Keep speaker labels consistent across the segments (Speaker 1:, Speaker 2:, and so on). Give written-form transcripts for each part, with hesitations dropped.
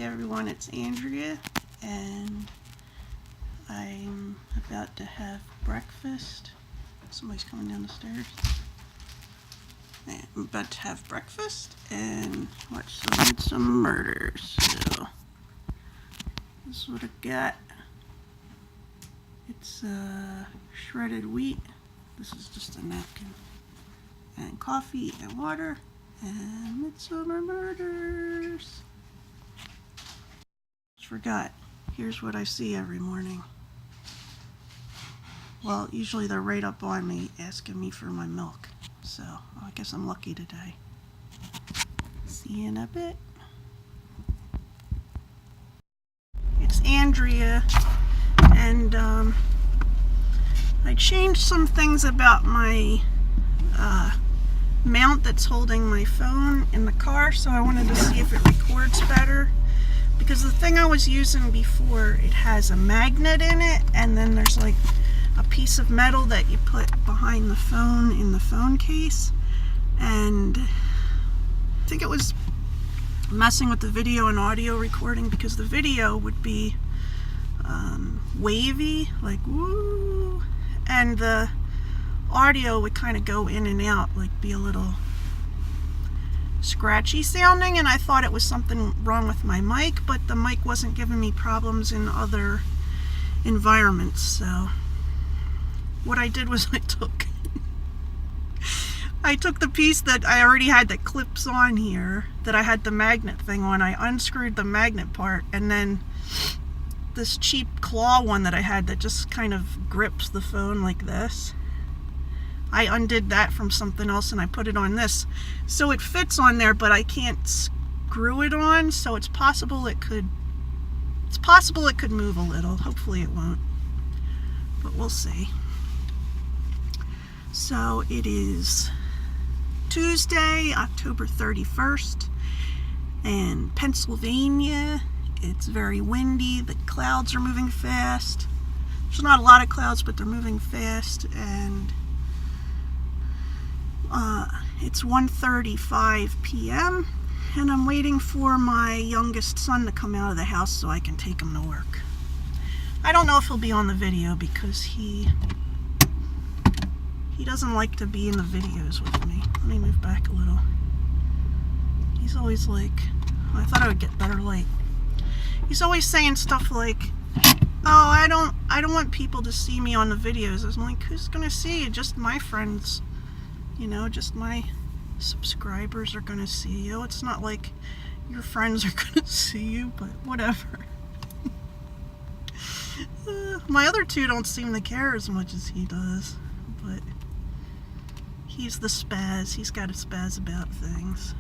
Speaker 1: everyone, it's Andrea, and I'm about to have breakfast. Somebody's coming down the stairs. Yeah, I'm about to have breakfast and watch some murders. So this is what I got. It's shredded wheat. This is just a napkin. And coffee and water and Midsummer Murders. Just forgot. Here's what I see every morning. Well, usually they're right up on me asking me for my milk. So I guess I'm lucky today. See you in a bit. It's Andrea, and I changed some things about my mount that's holding my phone in the car, so I wanted to see if it records better, because the thing I was using before, it has a magnet in it, and then there's like a piece of metal that you put behind the phone in the phone case, and I think it was messing with the video and audio recording, because the video would be wavy, like woo, and the audio would kind of go in and out, like be a little scratchy sounding, and I thought it was something wrong with my mic, but the mic wasn't giving me problems in other environments. So what I did was I took the piece that I already had that clips on here, that I had the magnet thing on, I unscrewed the magnet part, and then this cheap claw one that I had that just kind of grips the phone like this, I undid that from something else and I put it on this. So it fits on there, but I can't screw it on, so it's possible it could move a little. Hopefully it won't, but we'll see. So it is Tuesday, October 31st, in Pennsylvania. It's very windy. The clouds are moving fast. There's not a lot of clouds, but they're moving fast, and it's 1:35 p.m. and I'm waiting for my youngest son to come out of the house so I can take him to work. I don't know if he'll be on the video because he doesn't like to be in the videos with me. Let me move back a little. He's always like, I thought I would get better light. He's always saying stuff like, oh, I don't want people to see me on the videos. I was like, who's gonna see you? Just my friends, you know, just my subscribers are gonna see you. It's not like your friends are gonna see you, but whatever. My other two don't seem to care as much as he does, but he's the spaz. He's got a spaz about things.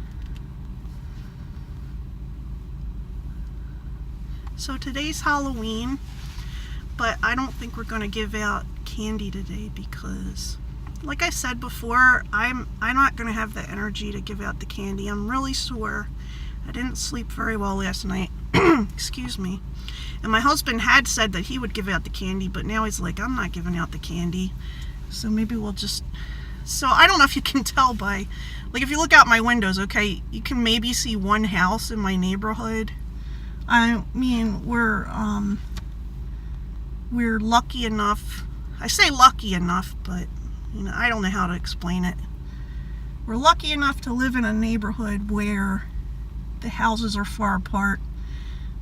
Speaker 1: So today's Halloween, but I don't think we're going to give out candy today because, like I said before, I'm not going to have the energy to give out the candy. I'm really sore. I didn't sleep very well last night. Excuse me. And my husband had said that he would give out the candy, but now he's like, I'm not giving out the candy. So maybe we'll just... So I don't know if you can tell by... Like, if you look out my windows, okay, you can maybe see one house in my neighborhood. I mean, we're lucky enough. I say lucky enough, but, you know, I don't know how to explain it. We're lucky enough to live in a neighborhood where the houses are far apart.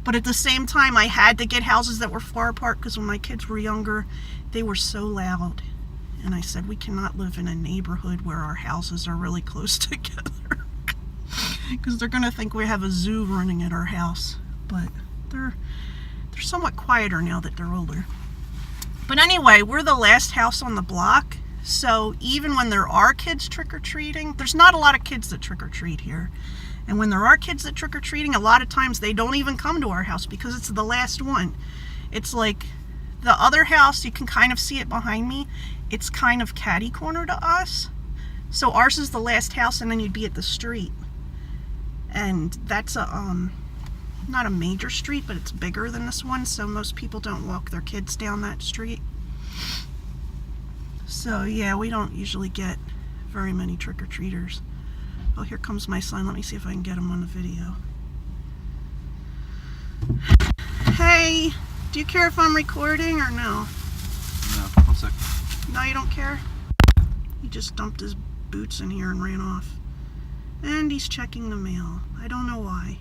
Speaker 1: But at the same time, I had to get houses that were far apart because when my kids were younger, they were so loud. And I said, we cannot live in a neighborhood where our houses are really close together. Because they're going to think we have a zoo running at our house. But they're somewhat quieter now that they're older. But anyway, we're the last house on the block, so even when there are kids trick-or-treating, there's not a lot of kids that trick-or-treat here. And when there are kids that trick-or-treating, a lot of times they don't even come to our house because it's the last one. It's like the other house, you can kind of see it behind me, it's kind of catty-corner to us. So ours is the last house, and then you'd be at the street. And that's a, not a major street, but it's bigger than this one, so most people don't walk their kids down that street. So yeah, we don't usually get very many trick-or-treaters. Oh, here comes my son. Let me see if I can get him on the video. Hi. Do you care if I'm recording or no?
Speaker 2: No, 1 sec.
Speaker 1: No, you don't care? He just dumped his boots in here and ran off. And he's checking the mail. I don't know why.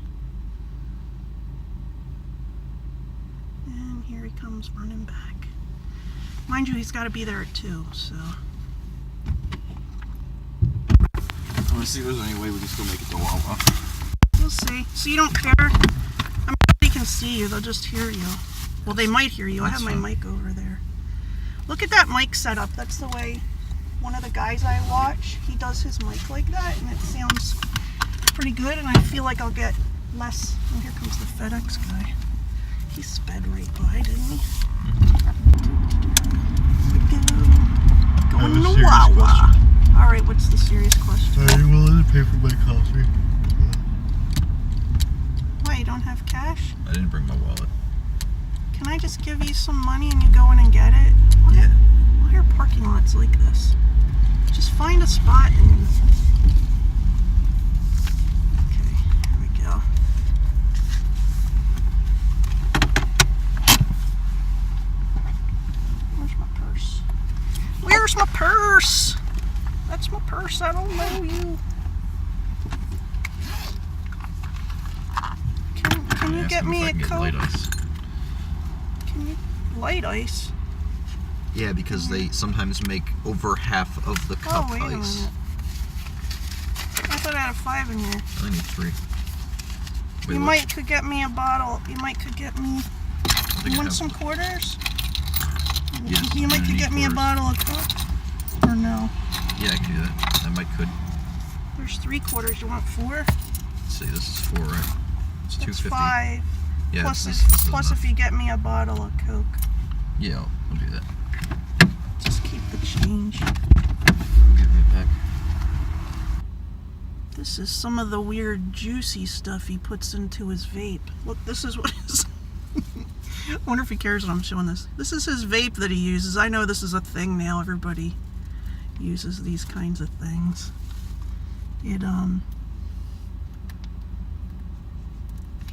Speaker 1: And here he comes running back. Mind you, he's got to be there at 2, so...
Speaker 2: I want to see if there's any way we can still make it to Wawa.
Speaker 1: We'll see. So you don't care? I mean, they can see you. They'll just hear you. Well, they might hear you. I have my mic over there. Look at that mic setup. That's the way one of the guys I watch, he does his mic like that, and it sounds pretty good, and I feel like I'll get less... Oh, here comes the FedEx guy. He sped right by, didn't he? Going to Wawa. Alright, what's the serious question?
Speaker 2: Are you willing to pay for my coffee?
Speaker 1: Why, you don't have cash?
Speaker 2: I didn't bring my wallet.
Speaker 1: Can I just give you some money and you go in and get it? Why are parking lots like this? Just find a spot and... Okay, here we go. Where's my purse? Where's my purse? That's my purse. I don't know you. Can you get me a Coke?
Speaker 2: Light ice.
Speaker 1: Can you light ice?
Speaker 2: Yeah, because they sometimes make over half of the cup
Speaker 1: wait a
Speaker 2: ice.
Speaker 1: minute. I thought I had a 5 in here.
Speaker 2: I need 3. Wait,
Speaker 1: Could get me a bottle. You could get me. You want some quarters?
Speaker 2: Yes.
Speaker 1: You could get me a bottle of Coke. Or no?
Speaker 2: Yeah, I can do that. I could.
Speaker 1: There's 3 quarters. You want 4?
Speaker 2: Let's see, this is 4, right? It's
Speaker 1: That's
Speaker 2: 250.
Speaker 1: 5.
Speaker 2: Yeah,
Speaker 1: plus if you get me a bottle of Coke.
Speaker 2: Yeah, I'll do that.
Speaker 1: Just keep the change.
Speaker 2: I'll give you it back.
Speaker 1: This is some of the weird juicy stuff he puts into his vape. Look, this is what his... I wonder if he cares that I'm showing this. This is his vape that he uses. I know this is a thing now. Everybody uses these kinds of things. He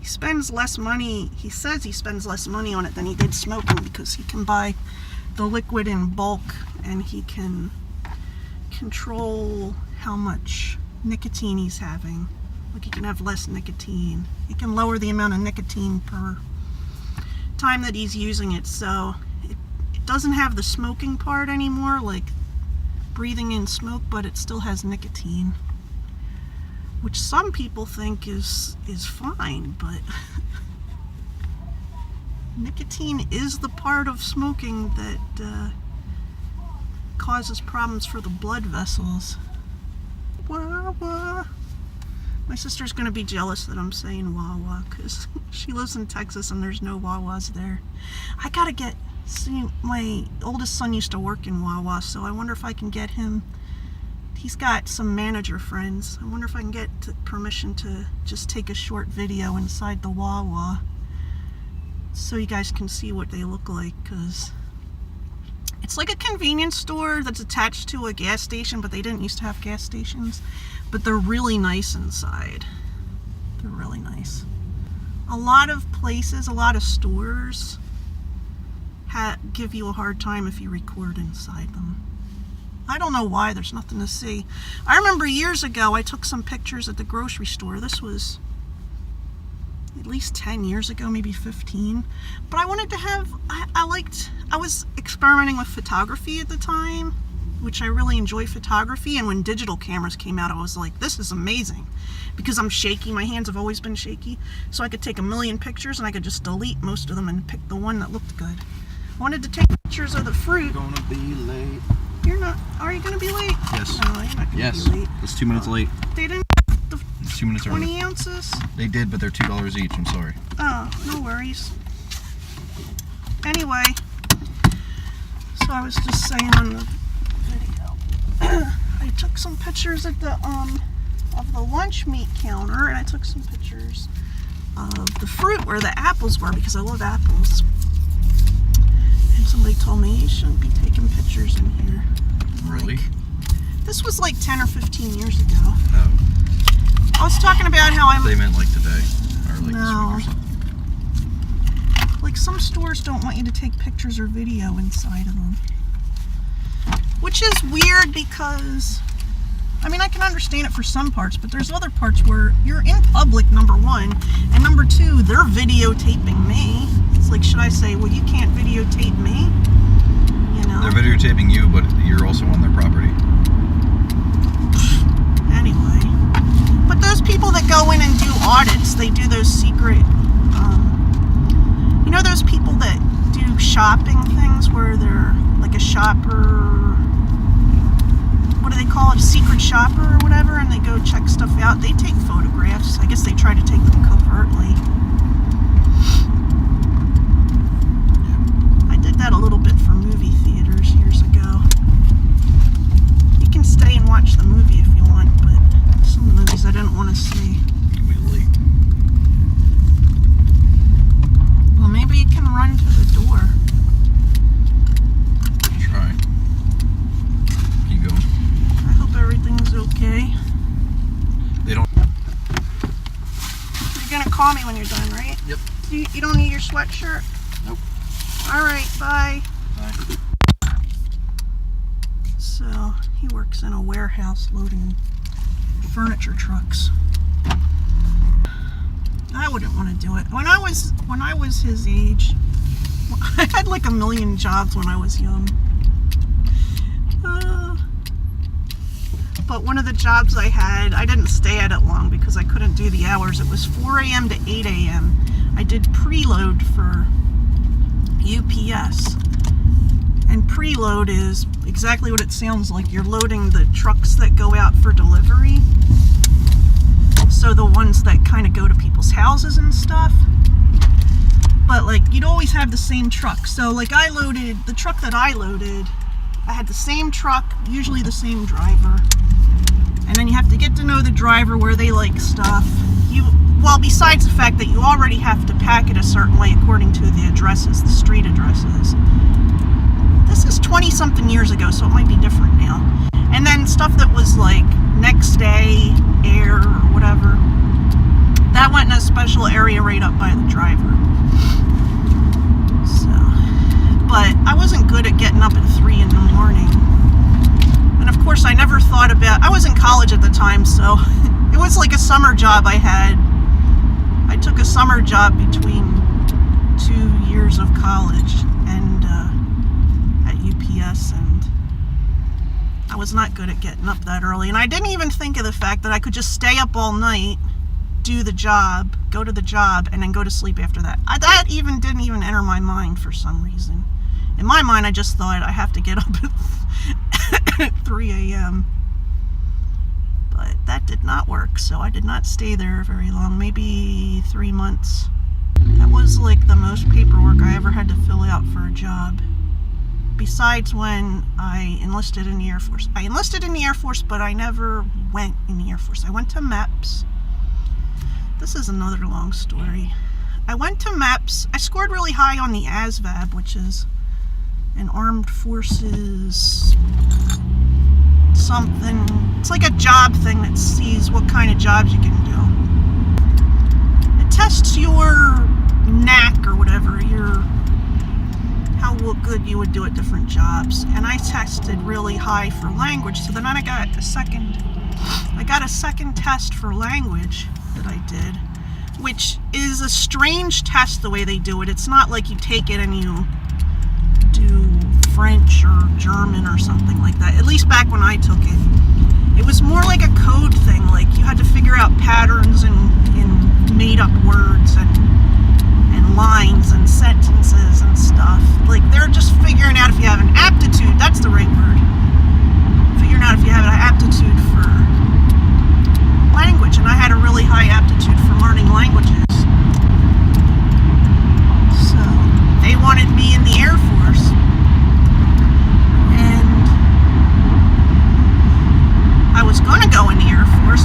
Speaker 1: spends less money. He says he spends less money on it than he did smoking because he can buy the liquid in bulk and he can control how much nicotine he's having. Like he can have less nicotine. He can lower the amount of nicotine per time that he's using it, so it doesn't have the smoking part anymore, like breathing in smoke, but it still has nicotine, which some people think is fine, but nicotine is the part of smoking that causes problems for the blood vessels. Wawa. My sister's going to be jealous that I'm saying Wawa because she lives in Texas and there's no Wawas there. I got to see, my oldest son used to work in Wawa, so I wonder if I can get him. He's got some manager friends. I wonder if I can get permission to just take a short video inside the Wawa so you guys can see what they look like, because it's like a convenience store that's attached to a gas station, but they didn't used to have gas stations. But they're really nice inside. They're really nice. A lot of places, a lot of stores give you a hard time if you record inside them. I don't know why, there's nothing to see. I remember years ago I took some pictures at the grocery store. This was at least 10 years ago, maybe 15. But I wanted to have, I was experimenting with photography at the time, which I really enjoy photography, and when digital cameras came out I was like, this is amazing, because I'm shaky, my hands have always been shaky, so I could take a million pictures and I could just delete most of them and pick the one that looked good. I wanted to take pictures of the fruit.
Speaker 2: Gonna be late.
Speaker 1: You're not, are you gonna be late?
Speaker 2: Yes.
Speaker 1: No, you're not gonna be late.
Speaker 2: It's 2 minutes late.
Speaker 1: They didn't have the
Speaker 2: It's 2 minutes
Speaker 1: 20
Speaker 2: early.
Speaker 1: ounces?
Speaker 2: They did, but they're $2 each, I'm sorry.
Speaker 1: Oh, no worries. Anyway, so I was just saying on the video, I took some pictures at the of the lunch meat counter, and I took some pictures of the fruit where the apples were, because I love apples. And somebody told me you shouldn't be taking pictures in here.
Speaker 2: Really?
Speaker 1: This was like 10 or 15 years ago.
Speaker 2: Oh.
Speaker 1: I was talking about how
Speaker 2: They meant like today, or like
Speaker 1: No.
Speaker 2: this week or something.
Speaker 1: Like some stores don't want you to take pictures or video inside of them. Which is weird because, I mean, I can understand it for some parts, but there's other parts where you're in public, number one, and number two, they're videotaping me. It's like, should I say, well, you can't videotape me? You know?
Speaker 3: They're videotaping you, but you're also on their property.
Speaker 1: Anyway. But those people that go in and do audits, they do those secret, you know those people that do shopping things where they're like a shopper, what do they call it, a secret shopper or whatever, and they go check stuff out. They take photographs. I guess they try to take them covertly. I did that a little bit for movie theaters years ago. You can stay and watch the movie if you want, but some of the movies I didn't want to see.
Speaker 3: We late.
Speaker 1: Well, maybe you can run to the door.
Speaker 3: Try. Keep going.
Speaker 1: I hope everything's okay.
Speaker 3: They don't.
Speaker 1: You're gonna call me when you're done, right?
Speaker 3: Yep.
Speaker 1: You don't need your sweatshirt?
Speaker 3: Nope.
Speaker 1: Alright, bye.
Speaker 3: Bye.
Speaker 1: So, he works in a warehouse loading furniture trucks. I wouldn't want to do it. When I was his age, I had like a million jobs when I was young. But one of the jobs I had, I didn't stay at it long because I couldn't do the hours. It was 4 a.m. to 8 a.m. I did preload for UPS. And preload is exactly what it sounds like. You're loading the trucks that go out for delivery. So the ones that kind of go to people's houses and stuff. But like, you'd always have the same truck. So like I loaded, the truck that I loaded, I had the same truck, usually the same driver. And then you have to get to know the driver, where they like stuff. Well, besides the fact that you already have to pack it a certain way according to the addresses, the street addresses. This is 20-something years ago, so it might be different now. And then stuff that was like next day, air, or whatever, that went in a special area right up by the driver. So, but I wasn't good at getting up at 3 in the morning. And of course, I never thought about, I was in college at the time, so it was like a summer job I had. I took a summer job between 2 years of college and at UPS, and I was not good at getting up that early. And I didn't even think of the fact that I could just stay up all night, do the job, go to the job, and then go to sleep after that. That didn't even enter my mind for some reason. In my mind, I just thought I have to get up at 3 a.m. But that did not work, so I did not stay there very long, maybe 3 months. That was like the most paperwork I ever had to fill out for a job. Besides when I enlisted in the Air Force. I enlisted in the Air Force, but I never went in the Air Force. I went to MEPS. This is another long story. I went to MEPS. I scored really high on the ASVAB, which is an Armed Forces something. It's like a job thing that sees what kind of jobs you can do. It tests your knack or whatever, how good you would do at different jobs. And I tested really high for language, so then I got a second test for language that I did, which is a strange test the way they do it. It's not like you take it and you do French or German or something like that. At least back when I took it. It was more like a code thing. Like you had to figure out patterns in made up words and lines and sentences and stuff. Like they're just figuring out if you have an aptitude. That's the right word. Figuring out if you have an aptitude for language. And I had a really high aptitude for learning languages. So they wanted me in the Air Force. And I was going to go in the Air Force.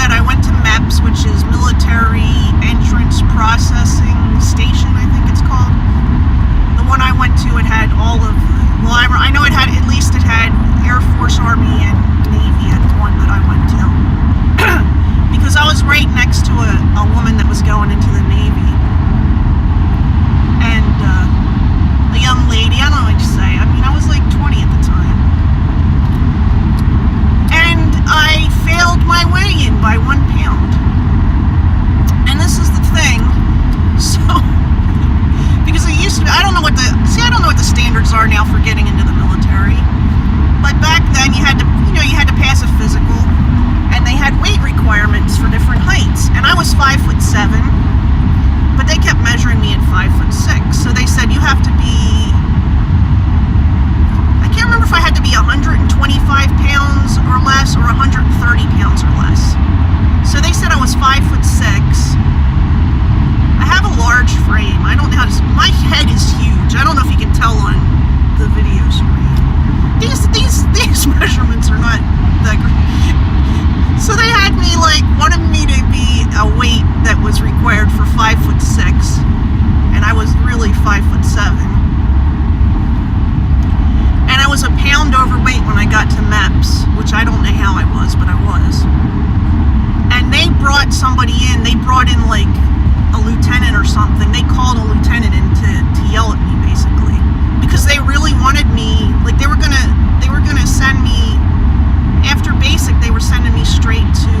Speaker 1: I went to MEPS, which is Military Entrance Processing Station, I think it's called. The one I went to, it had all of, I know it had Air Force, Army, and Navy at the one that I went to. Because I was right next to a woman that was going into measuring me at 5'6". So they said you have to be, I can't remember if I had to be 125 pounds or less or 130 pounds or less. So they said I was 5'6". I have a large frame. I don't know how to, my head is huge. I don't know if you can tell on the video screen. These measurements are not that great. So they had me wanted me to be a weight that was required for 5'6", and I was really 5'7". And I was a pound overweight when I got to MEPS, which I don't know how I was, but I was. And they brought somebody in. They brought in a lieutenant or something. They called a lieutenant in to yell at me, basically, because they really wanted me. They were gonna send me after basic. They were sending me straight to,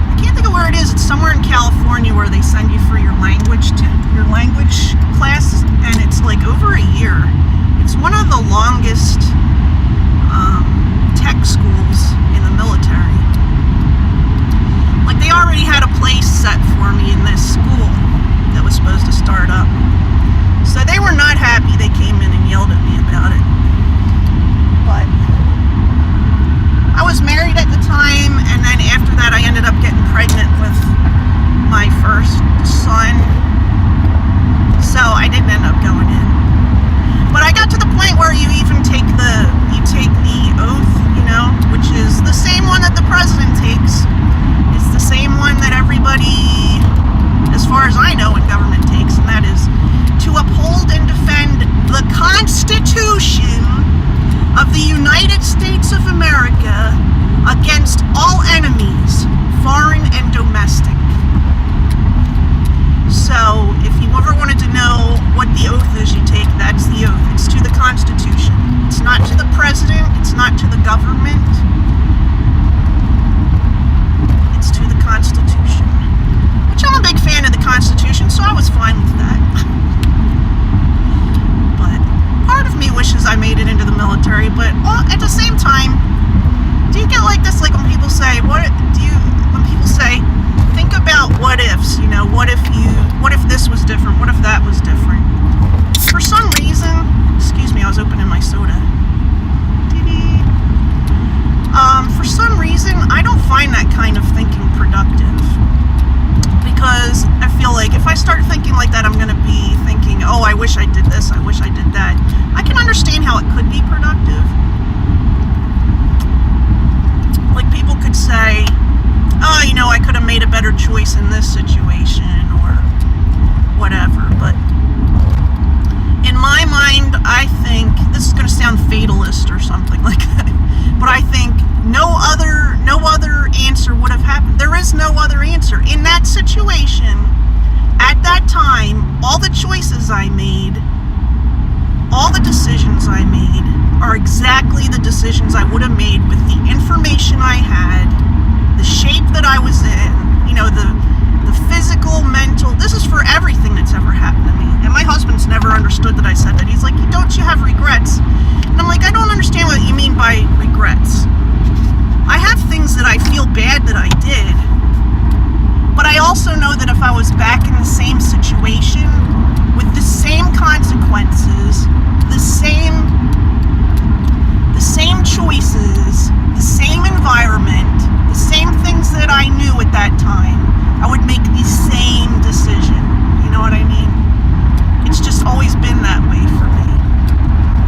Speaker 1: I can't think of where it is. It's somewhere in California where they send you for your language class, and it's over a year. It's one of the longest tech schools in the military. They already had a place set for me in this school that was supposed to start up. So they were not happy. They came in and yelled at me about it. But I was married at the time, and then after that I ended up getting pregnant with my first son. So I didn't end up going in. But I got to the point where you even take the oath, which is the same one that the president takes. It's the same one that everybody, as far as I know, in government takes, and that is to uphold and defend the Constitution of the United States of America against all enemies, foreign and domestic. So, if you ever wanted to know what the oath is you take, that's the oath. It's to the Constitution. It's not to the president. It's not to the government. It's to the Constitution. Which I'm a big fan of the Constitution, so I was fine with that. But part of me wishes I made it into the military, but at the same time, do you get like this, when people say, think about what ifs, what if this was different, what if that was different? For some reason, excuse me, I was opening my soda. For some reason, I don't find that kind of thinking productive. Because I feel like if I start thinking like that, I'm going to be thinking, oh, I wish I did this, I wish I did that. I can understand how it could be productive. People could say, oh, I could have made a better choice in this situation or whatever. But in my mind, I think, this is going to sound fatalist or something like that, but I think no other answer would have happened. There is no other answer. In that situation, at that time, all the choices I made, all the decisions I made are exactly the decisions I would have made with the information I had, the shape that I was in, the physical, mental. This is for everything that's ever happened to me. And my husband's never understood that I said that. He's like, don't you have regrets? And I'm like, I don't understand what you mean by regrets. I have things that I feel bad that I did, but I also know that if I was back in the same situation with the same consequences, the same choices, the same environment, the same things that I knew at that time, I would make the same decision. You know what I mean? It's just always been that way for me.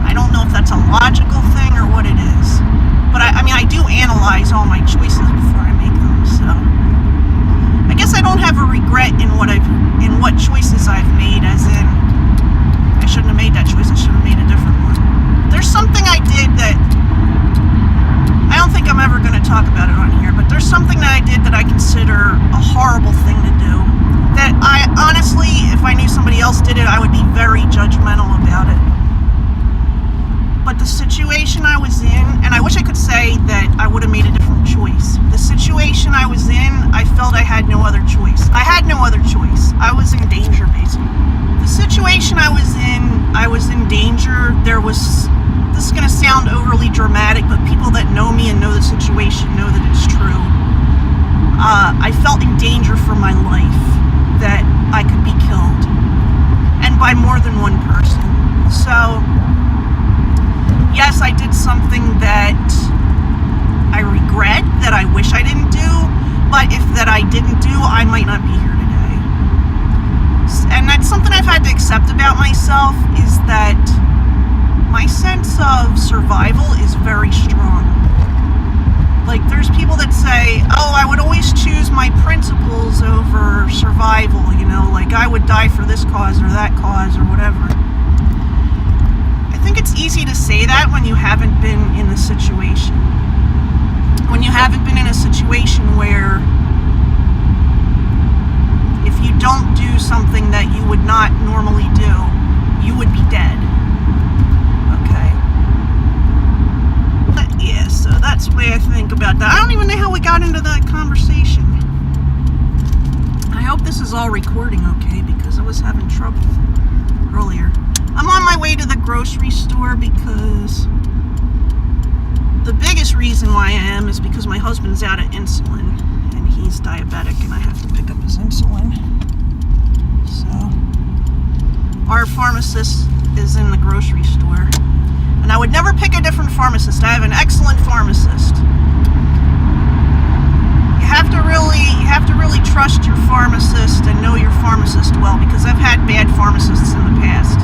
Speaker 1: I don't know if that's a logical thing or what it is. But I do analyze all my choices before I make them, so I guess I don't have a regret in what choices I've made, as in I shouldn't have made that choice, I should have made a different one. There's something I did that I don't think I'm ever going to talk about it on here, but there's something that I did that I consider a horrible thing to do. That I honestly, if I knew somebody else did it, I would be very judgmental about it. But the situation I was in, and I wish I could say that I would have made a different choice. The situation I was in, I felt I had no other choice. I had no other choice. I was in danger, basically. The situation I was in danger. This is going to sound overly dramatic, but people that know me and know the situation know that it's true. I felt in danger for my life, that I could myself is that my sense of survival is very strong. Like, there's people that say, oh, I would always choose my principles over survival, you know, like I would die for this cause or that cause or whatever. I think it's easy to say that when you haven't been in the situation. When you haven't been in a situation where if you don't do something that you would not normally do, you would be dead. Okay. Yeah, so that's the way I think about that. I don't even know how we got into that conversation. I hope this is all recording okay, because I was having trouble earlier. I'm on my way to the grocery store because the biggest reason why I am is because my husband's out of insulin and he's diabetic and I have to pick up his insulin. So our pharmacist is in the grocery store. And I would never pick a different pharmacist. I have an excellent pharmacist. You have to really trust your pharmacist and know your pharmacist well, because I've had bad pharmacists in the past.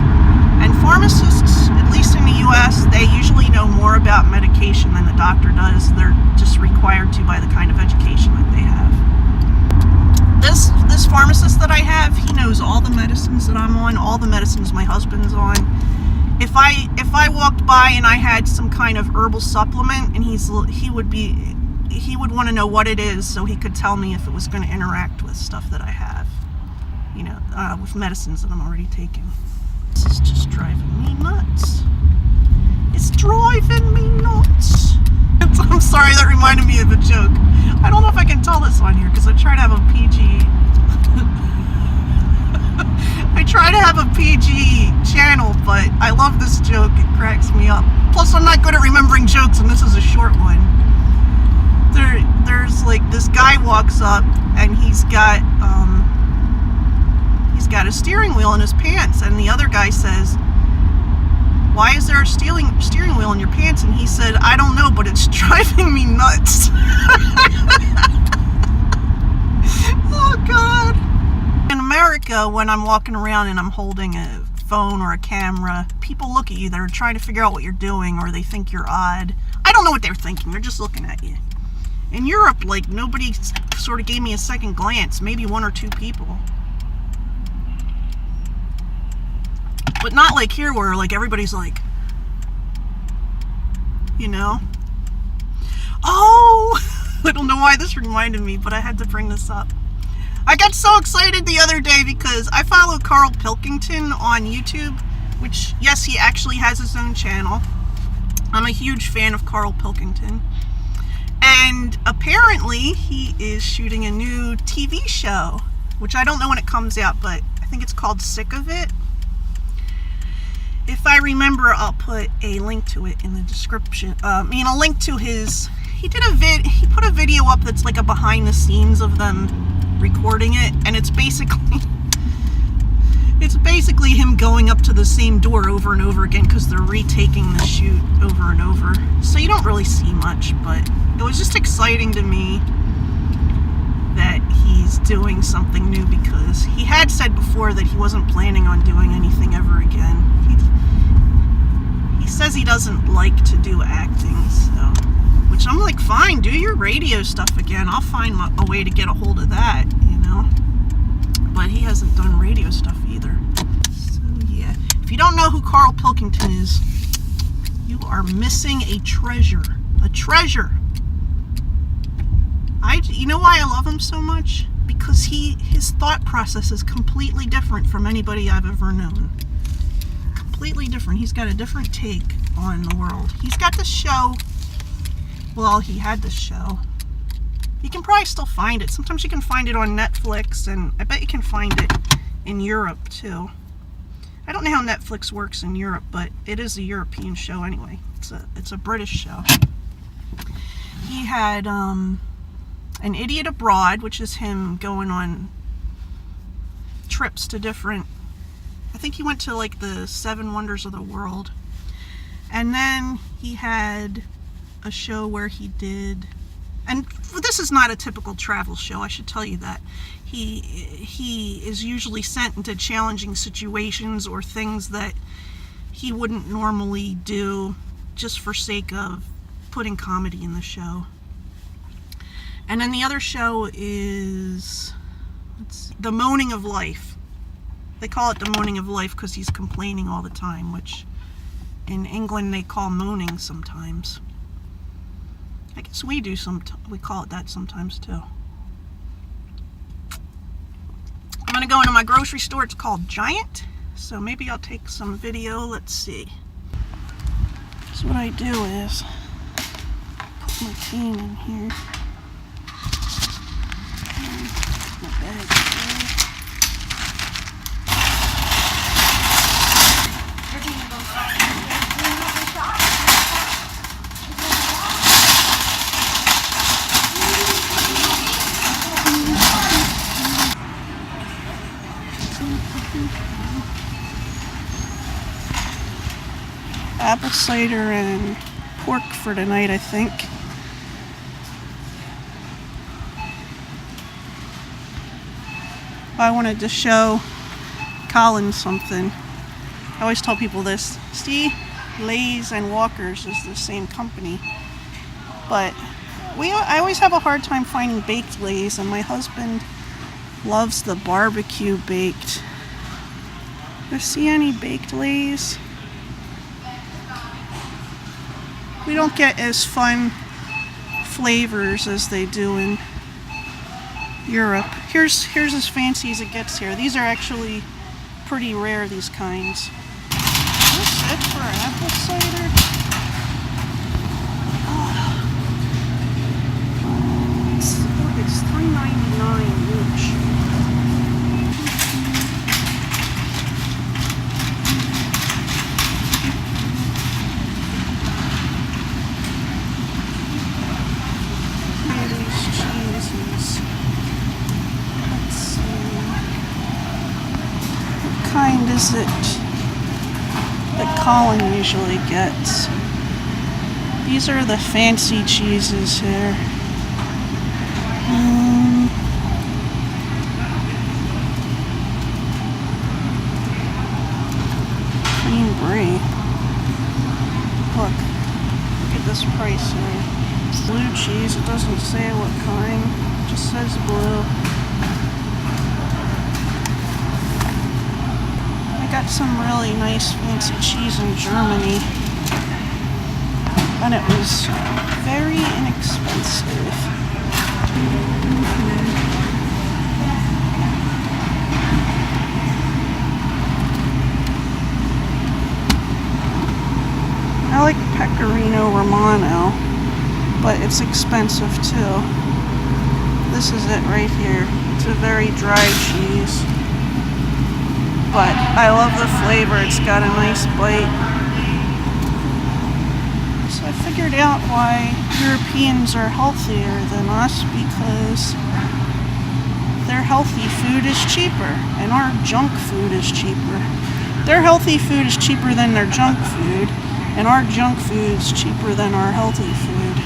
Speaker 1: And pharmacists, at least in the US, they usually know more about medication than the doctor does. They're just required to by the kind of education that they have. This pharmacist that I have, he knows all the medicines that I'm on, all the medicines my husband's on. If I walked by and I had some kind of herbal supplement, and he would want to know what it is so he could tell me if it was going to interact with stuff that I have, you know, with medicines that I'm already taking. This is just driving me nuts. It's driving me nuts. I'm sorry, that reminded me of a joke. I don't know if I can tell this on here because I try to have a PG. I try to have a PG channel, but I love this joke. It cracks me up. Plus, I'm not good at remembering jokes, and this is a short one. There's like this guy walks up, and he's got a steering wheel in his pants, and the other guy says, "Why is there a steering wheel in your pants?" And he said, "I don't know, but it's driving me nuts." Oh God. In America, when I'm walking around and I'm holding a phone or a camera, people look at you. They're trying to figure out what you're doing, or they think you're odd. I don't know what they're thinking. They're just looking at you. In Europe, like, nobody sort of gave me a second glance. Maybe one or two people. But not like here where, like, everybody's like, you know? Oh! I don't know why this reminded me, but I had to bring this up. I got so excited the other day because I follow Karl Pilkington on YouTube, which, yes, he actually has his own channel. I'm a huge fan of Karl Pilkington. And apparently he is shooting a new TV show, which I don't know when it comes out, but I think it's called Sick of It. If I remember, I'll put a link to it in the description. A link to his... He put a video up that's like a behind the scenes of them recording it, and it's basically him going up to the same door over and over again because they're retaking the shoot over and over. So you don't really see much, but it was just exciting to me that he's doing something new, because he had said before that he wasn't planning on doing anything ever again. He says he doesn't like to do acting, so, which I'm like, fine, do your radio stuff again. I'll find a way to get a hold of that, you know. But he hasn't done radio stuff either. So yeah, if you don't know who Karl Pilkington is, you are missing a treasure. A treasure. You know why I love him so much? Because his thought process is completely different from anybody I've ever known. Completely different. He's got a different take on the world. He's got this show. Well, he had this show. You can probably still find it. Sometimes you can find it on Netflix, and I bet you can find it in Europe too. I don't know how Netflix works in Europe, but it is a European show anyway. It's a British show. He had An Idiot Abroad, which is him going on trips to different... I think he went to like the 7 Wonders of the World. And then he had a show where he did and this is not a typical travel show, I should tell you that. He is usually sent into challenging situations or things that he wouldn't normally do just for sake of putting comedy in the show. And then the other show is The Moaning of Life. They call it The Moaning of Life because he's complaining all the time, which in England they call moaning sometimes. I guess we call it that sometimes too. I'm gonna go into my grocery store. It's called Giant, so maybe I'll take some video. Let's see. So what I do is put my cane in here. My bag here. Apple cider and pork for tonight, I think. I wanted to show Colin something. I always tell people this. See, Lay's and Walker's is the same company. But I always have a hard time finding baked Lay's, and my husband loves the barbecue baked. Do you see any baked Lay's? We don't get as fun flavors as they do in Europe. Here's as fancy as it gets here. These are actually pretty rare, these kinds. Is this it for apple cider? Oh. It's $3.99 each. Kind is it that Colin usually gets? These are the fancy cheeses here. Cream brie. Look at this price here. Blue cheese, it doesn't say what kind, it just says blue. I got some really nice fancy cheese in Germany, and it was very inexpensive. I like Pecorino Romano, but it's expensive too. This is it right here. It's a very dry cheese. But I love the flavor. It's got a nice bite. So I figured out why Europeans are healthier than us, because their healthy food is cheaper and our junk food is cheaper. Their healthy food is cheaper than their junk food, and our junk food is cheaper than our healthy food.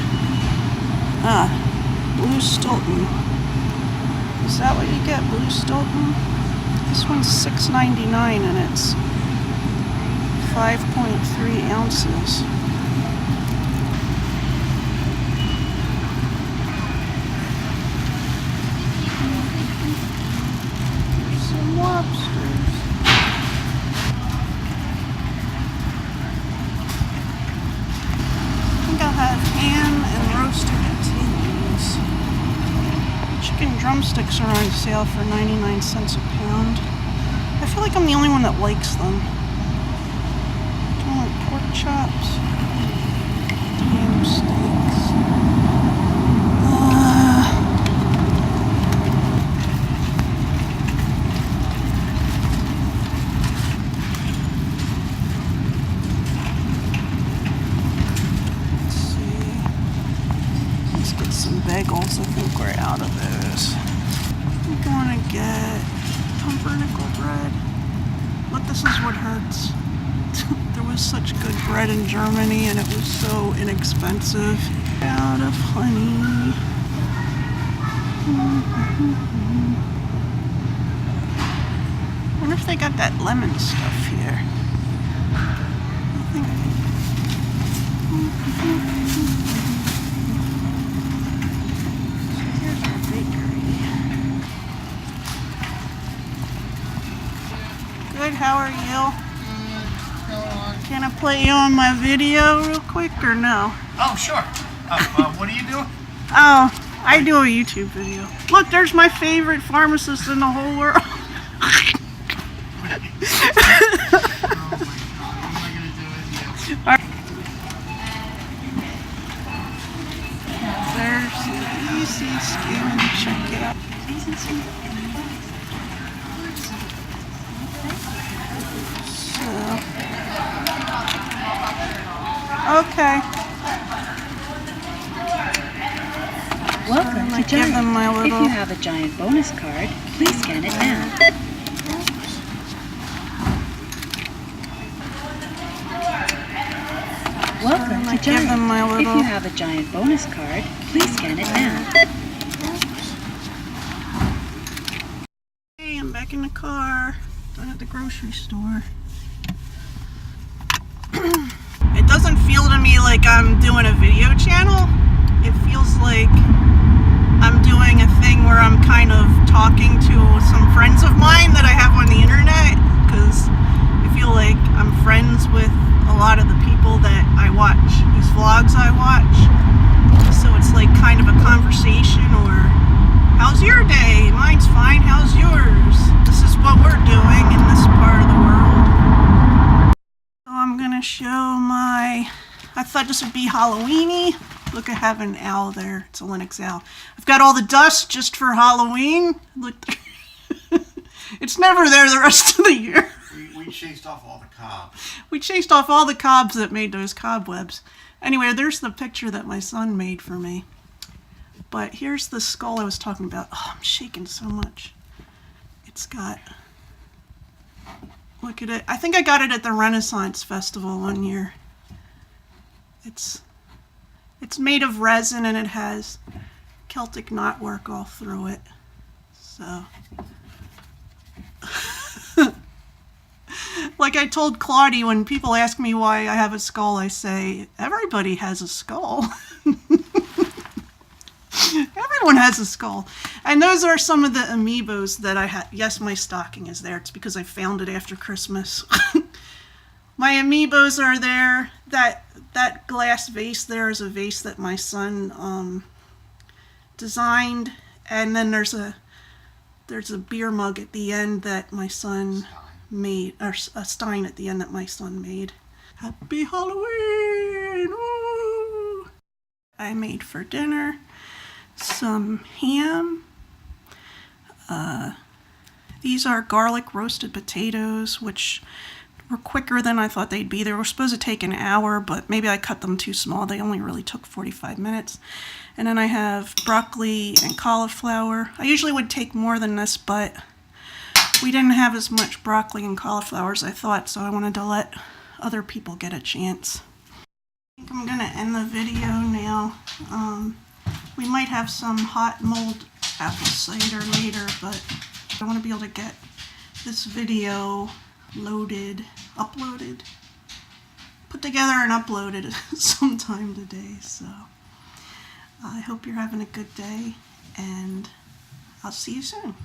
Speaker 1: Blue Stilton. Is that what you get, Blue Stilton? This one's $6.99 and it's 5.3 ounces. Here's some lobsters. I think I'll have ham and roasted potatoes. Chicken drumsticks are on sale for 99 cents a pound. I feel like I'm the only one that likes them. Don't like pork chops. Ham steaks. Let's see. Let's get some bagels. I think we're out of those. I'm gonna get pumpernickel bread. But this is what hurts. There was such good bread in Germany and it was so inexpensive. Out of honey. I wonder if they got that lemon stuff here. I think. So here's our bakery. Good, how are you? Can I play you on my video real quick or no?
Speaker 4: Oh, sure. What are you doing?
Speaker 1: Oh, I do a YouTube video. Look, there's my favorite pharmacist in the whole world.
Speaker 4: Oh my God, what am I going to do with you?
Speaker 1: There's the easy skin. Check it out. So, okay.
Speaker 5: Welcome to
Speaker 1: Give them my
Speaker 5: Giant. If
Speaker 1: little.
Speaker 5: you have a Giant bonus card, please scan it now. Welcome to
Speaker 1: Give them my
Speaker 5: Giant. If
Speaker 1: little.
Speaker 5: you have a Giant bonus card, please scan it now.
Speaker 1: Hey, I'm back in the car. I'm at the grocery store. It doesn't feel to me like I'm doing a video channel. It feels like I'm doing a thing where I'm kind of talking to some friends of mine that I have on the internet, because I feel like I'm friends with a lot of the people that I watch, whose vlogs I watch. So it's like kind of a conversation, or how's your day? Mine's fine, how's yours? This is what we're doing in this part of the world. So I'm gonna show I thought this would be Halloween-y. Look, I have an owl there. It's a Linux owl. I've got all the dust just for Halloween. Look, it's never there the rest of the year.
Speaker 4: We chased off all the cobs.
Speaker 1: We chased off all the cobs that made those cobwebs. Anyway, there's the picture that my son made for me. But here's the skull I was talking about. Oh, I'm shaking so much. It's got... Look at it. I think I got it at the Renaissance Festival one year. It's made of resin and it has Celtic knotwork all through it. So, like I told Claudie, when people ask me why I have a skull, I say, everybody has a skull. Everyone has a skull. And those are some of the amiibos that I had. Yes, my stocking is there. It's because I found it after Christmas. My amiibos are there. That glass vase there is a vase that my son designed, and then there's a beer mug at the end that my son made, or a stein at the end that my son made. Happy Halloween! Woo! I made for dinner some ham. These are garlic roasted potatoes, which were quicker than I thought they'd be. They were supposed to take an hour, but maybe I cut them too small. They only really took 45 minutes. And then I have broccoli and cauliflower. I usually would take more than this, but we didn't have as much broccoli and cauliflower as I thought, so I wanted to let other people get a chance. I think I'm gonna end the video now. We might have some hot mulled apple cider later, but I want to be able to get this video uploaded, put together and uploaded sometime today. So I hope you're having a good day, and I'll see you soon.